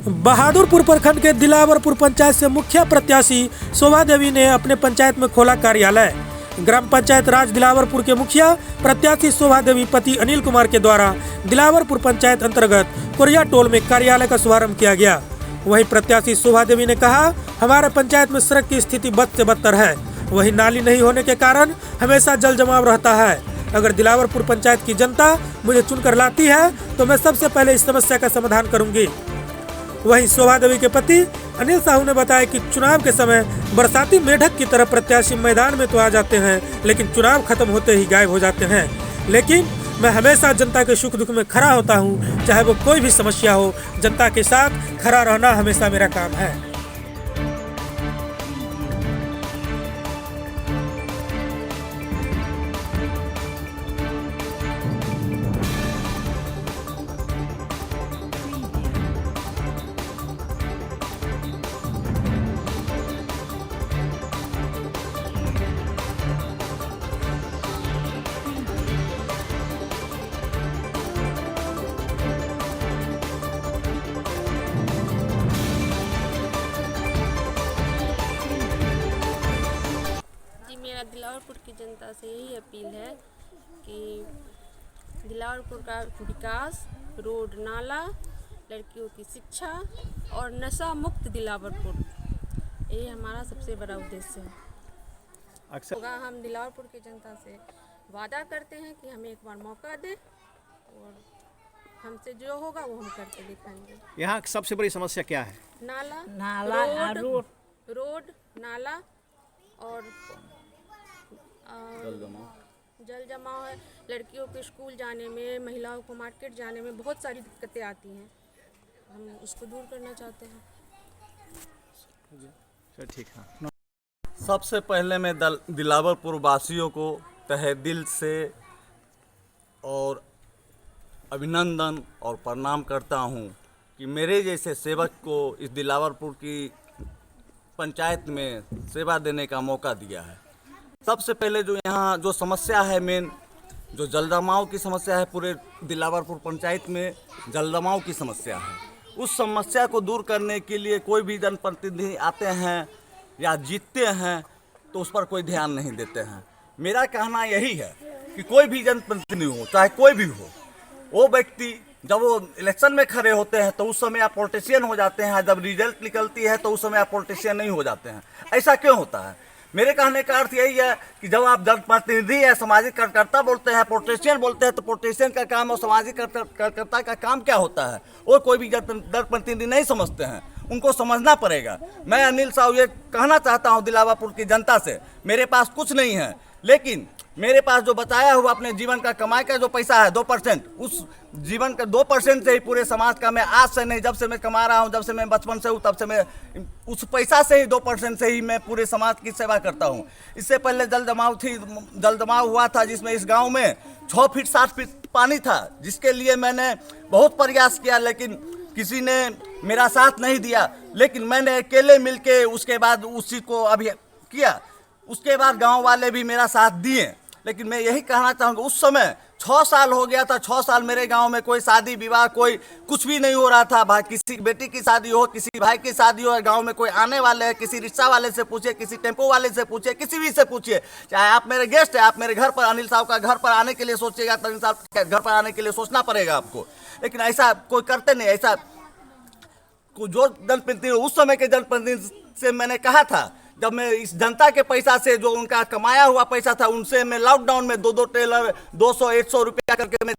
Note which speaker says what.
Speaker 1: बहादुरपुर प्रखंड के दिलावरपुर पंचायत से मुखिया प्रत्याशी शोभा देवी ने अपने पंचायत में खोला कार्यालय। ग्राम पंचायत राज दिलावरपुर के मुखिया प्रत्याशी शोभा देवी पति अनिल कुमार के द्वारा दिलावरपुर पंचायत अंतर्गत कोरिया टोल में कार्यालय का शुभारंभ किया गया। वहीं प्रत्याशी शोभा देवी ने कहा, हमारे पंचायत में सड़क की स्थिति बद से बदतर है। वहीं नाली नहीं होने के कारण हमेशा जल जमाव रहता है। अगर दिलावरपुर पंचायत की जनता मुझे चुनकर लाती है तो मैं सबसे पहले इस समस्या का समाधान करूंगी। वहीं शोभा देवी के पति अनिल साहू ने बताया कि चुनाव के समय बरसाती मेढक की तरह प्रत्याशी मैदान में तो आ जाते हैं, लेकिन चुनाव खत्म होते ही गायब हो जाते हैं। लेकिन मैं हमेशा जनता के सुख दुख में खड़ा होता हूं, चाहे वो कोई भी समस्या हो। जनता के साथ खड़ा रहना हमेशा मेरा काम है।
Speaker 2: मेरा दिलावरपुर की जनता से यही अपील है कि दिलावरपुर का विकास, रोड नाला, लड़कियों की शिक्षा और नशा मुक्त दिलावरपुर, यही हमारा सबसे बड़ा उद्देश्य है। अक्सर हम दिलावरपुर की जनता से वादा करते हैं कि हमें एक बार मौका दें और हमसे जो होगा वो हम करके दिखाएंगे।
Speaker 3: यहाँ सबसे बड़ी समस्या क्या है?
Speaker 2: नाला, रोड, नाला और जल जमाव है। लड़कियों के स्कूल जाने में, महिलाओं को मार्केट जाने में बहुत सारी दिक्कतें आती हैं। हम उसको दूर करना चाहते हैं।
Speaker 3: ठीक है।
Speaker 4: सबसे पहले मैं दिलावरपुर वासियों को तहे दिल से और अभिनंदन और प्रणाम करता हूं कि मेरे जैसे सेवक को इस दिलावरपुर की पंचायत में सेवा देने का मौका दिया है। सबसे पहले जो यहाँ जो समस्या है, मेन जो जलजमाव की समस्या है, पूरे दिलावरपुर पंचायत में जलजमाव की समस्या है। उस समस्या को दूर करने के लिए कोई भी जनप्रतिनिधि आते हैं या जीतते हैं तो उस पर कोई ध्यान नहीं देते हैं। मेरा कहना यही है कि कोई भी जनप्रतिनिधि हो, चाहे कोई भी हो, वो व्यक्ति जब वो इलेक्शन में खड़े होते हैं तो उस समय आप पॉलिटिशियन हो जाते हैं, जब रिजल्ट निकलती है तो उस समय आप पॉलिटिशियन नहीं हो जाते हैं। ऐसा क्यों होता है? मेरे कहने का अर्थ यही है कि जब आप जनप्रतिनिधि या सामाजिक कार्यकर्ता बोलते हैं, पॉलिटिशियन बोलते हैं, तो पॉलिटिशियन का काम और सामाजिक कार्यकर्ता का काम क्या होता है वो कोई भी जनप्रतिनिधि नहीं समझते हैं। उनको समझना पड़ेगा। मैं अनिल साहू ये कहना चाहता हूँ दिलावरपुर की जनता से, मेरे पास कुछ नहीं है, लेकिन मेरे पास जो बताया हुआ अपने जीवन का कमाई का जो पैसा है 2%, उस जीवन का 2% से ही पूरे समाज का, मैं आज से नहीं, जब से मैं कमा रहा हूँ, जब से मैं बचपन से हूँ, तब से मैं उस पैसा से ही 2% से ही मैं पूरे समाज की सेवा करता हूँ। इससे पहले जल जमाव हुआ था जिसमें इस गांव में 6 फीट 7 फीट पानी था, जिसके लिए मैंने बहुत प्रयास किया, लेकिन किसी ने मेरा साथ नहीं दिया। लेकिन मैंने अकेले मिलके उसके बाद उस चीज़ को अभी किया। उसके बाद गांव वाले भी मेरा साथ दिए। लेकिन मैं यही कहना चाहूँगा, उस समय 6 साल हो गया था, 6 साल मेरे गांव में कोई शादी विवाह, कोई कुछ भी नहीं हो रहा था। भाई किसी बेटी की शादी हो, किसी भाई की शादी हो, गांव में कोई आने वाले है, किसी रिक्शा वाले से पूछिए, किसी टेम्पो वाले से पूछिए, किसी भी से पूछिए, चाहे आप मेरे गेस्ट है, आप मेरे घर पर अनिल साहब का घर पर आने के लिए सोचिएगा तो अनिल साहब के घर पर आने के लिए सोचना पड़ेगा आपको। लेकिन ऐसा कोई करते नहीं। ऐसा जो जनप्रतिनिधि उस समय के जनप्रतिनिधि से मैंने कहा था, जब मैं इस जनता के पैसा से, जो उनका कमाया हुआ पैसा था, उनसे मैं लॉकडाउन में 2-2 टेलर 200-100 रुपया करके मैं